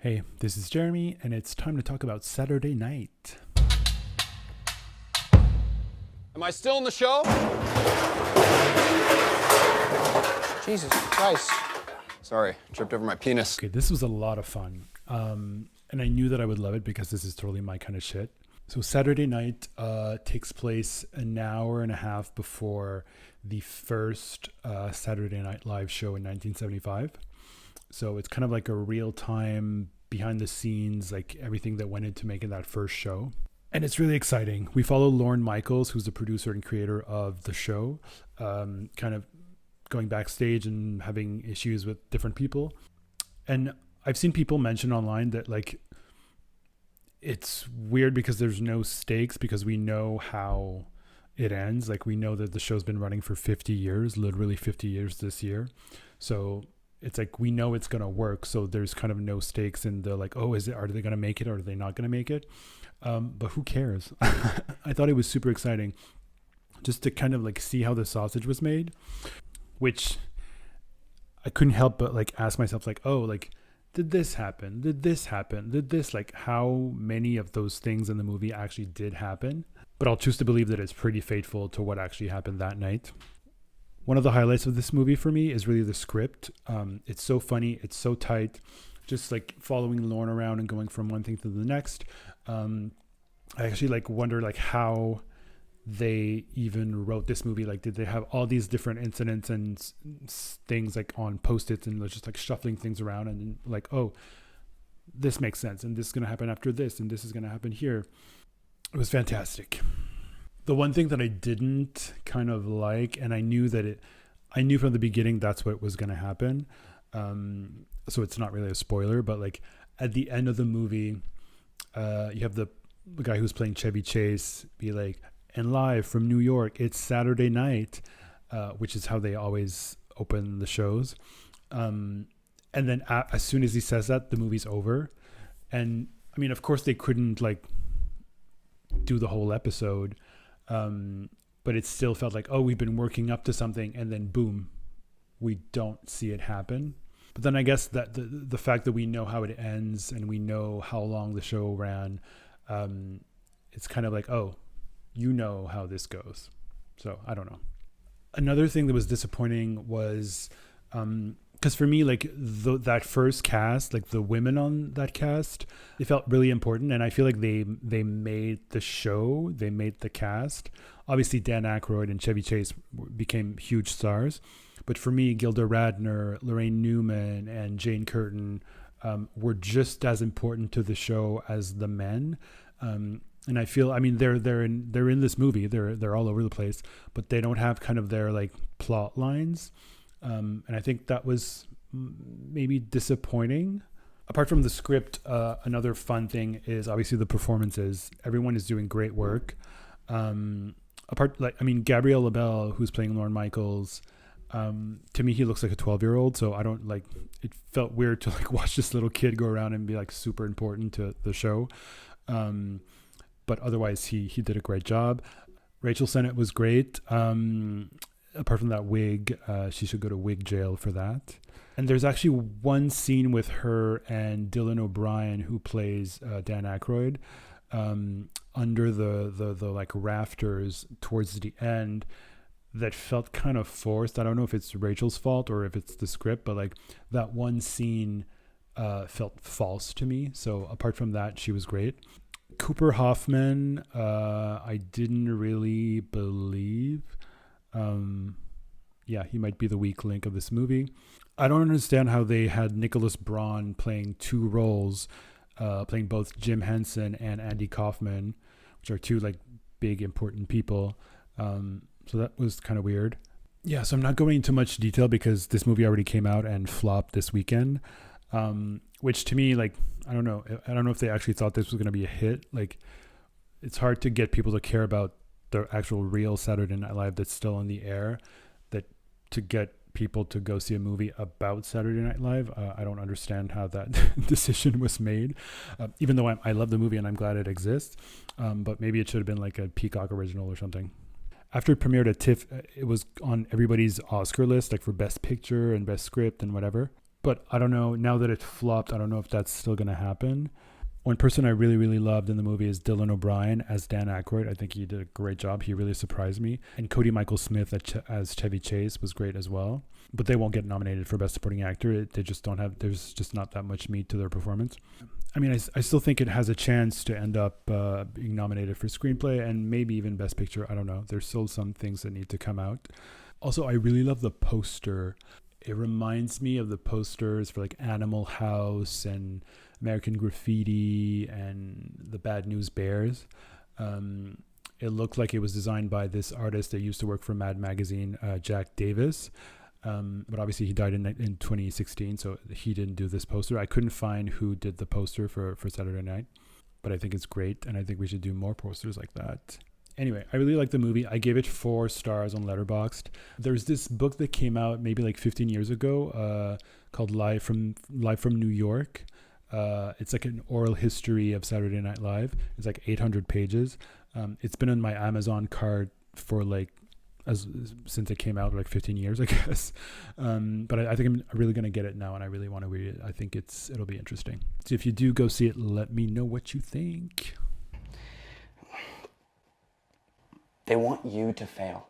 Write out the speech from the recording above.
Hey, this is Jeremy, and it's time to talk about Saturday Night. Am I still in the show? Jesus Christ. Sorry, tripped over my penis. Okay, this was a lot of fun. And I knew that I would love it because this is totally my kind of shit. So Saturday Night takes place an hour and a half before the first Saturday Night Live show in 1975. So it's kind of like a real-time, behind-the-scenes, like everything that went into making that first show. And it's really exciting. We follow Lorne Michaels, who's the producer and creator of the show, kind of going backstage and having issues with different people. And I've seen people mention online that like it's weird because there's no stakes because we know how it ends. Like we know that the show's been running for 50 years, literally 50 years this year. So it's like we know it's going to work. So there's kind of no stakes in the like, oh, are they going to make it or are they not going to make it? But who cares? I thought it was super exciting just to kind of like see how the sausage was made, which I couldn't help but like ask myself like, oh, like, did this happen? Did this happen? Did this, like, how many of those things in the movie actually did happen? But I'll choose to believe that it's pretty faithful to what actually happened that night. One of the highlights of this movie for me is really the script. It's so funny. It's so tight. Just like following Lorne around and going from one thing to the next. I actually like wonder like how they even wrote this movie. Like, did they have all these different incidents and things like on Post-its and just like shuffling things around and like, oh, this makes sense. And this is going to happen after this. And this is going to happen here. It was fantastic. The one thing that I didn't kind of like, and I knew from the beginning that's what was going to happen. So it's not really a spoiler, but like at the end of the movie, you have the guy who's playing Chevy Chase be like, and live from New York, it's Saturday night, which is how they always open the shows. And then as soon as he says that, the movie's over. And I mean, of course they couldn't like do the whole episode. But it still felt like, oh, we've been working up to something and then boom, we don't see it happen. But then I guess that the fact that we know how it ends and we know how long the show ran, it's kind of like, oh, you know how this goes. So I don't know. Another thing that was disappointing was, because for me, like that first cast, like the women on that cast, they felt really important. And I feel like they made the show, they made the cast. Obviously, Dan Aykroyd and Chevy Chase became huge stars. But for me, Gilda Radner, Lorraine Newman, and Jane Curtin were just as important to the show as the men. And I feel, I mean, they're in this movie, they're all over the place, but they don't have kind of their like plot lines. And I think that was maybe disappointing. Apart from the script, another fun thing is obviously the performances. Everyone is doing great work. Gabriel LaBelle, who's playing Lorne Michaels, to me, he looks like a 12-year-old. So I don't like, it felt weird to like watch this little kid go around and be like super important to the show. But otherwise he did a great job. Rachel Sennett was great. Apart from that wig, she should go to wig jail for that. And there's actually one scene with her and Dylan O'Brien, who plays Dan Aykroyd, under the like rafters towards the end, that felt kind of forced. I don't know if it's Rachel's fault or if it's the script, but like that one scene felt false to me. So apart from that, she was great. Cooper Hoffman, I didn't really believe. He might be the weak link of this movie. I don't understand how they had Nicholas Braun playing two roles, playing both Jim Henson and Andy Kaufman, which are two like big important people. So that was kind of weird. Yeah, so I'm not going into much detail because this movie already came out and flopped this weekend. Which to me, like, I don't know if they actually thought this was going to be a hit. Like, it's hard to get people to care about the actual real Saturday Night Live that's still on the air, that to get people to go see a movie about Saturday Night Live. I don't understand how that decision was made, even though I love the movie and I'm glad it exists. But maybe it should have been like a Peacock original or something. After it premiered at TIFF, it was on everybody's Oscar list, like for Best Picture and Best Script and whatever. But I don't know, now that it flopped, I don't know if that's still going to happen. One person I really, really loved in the movie is Dylan O'Brien as Dan Aykroyd. I think he did a great job. He really surprised me. And Cody Michael Smith as Chevy Chase was great as well. But they won't get nominated for Best Supporting Actor. They just don't have, there's just not that much meat to their performance. I mean, I still think it has a chance to end up being nominated for Screenplay and maybe even Best Picture. I don't know. There's still some things that need to come out. Also, I really love the poster. It reminds me of the posters for like Animal House and American Graffiti and the Bad News Bears. It looked like it was designed by this artist that used to work for Mad Magazine, Jack Davis. But obviously he died in 2016, so he didn't do this poster. I couldn't find who did the poster for Saturday Night, but I think it's great, and I think we should do more posters like that. Anyway, I really like the movie. I gave it 4 stars on Letterboxd. There's this book that came out maybe like 15 years ago called Live from New York. It's like an oral history of Saturday Night Live. It's like 800 pages. It's been on my Amazon cart for like since it came out, like 15 years, I guess. But I think I'm really going to get it now, and I really want to read it. I think it'll be interesting. So if you do go see it, let me know what you think. They want you to fail.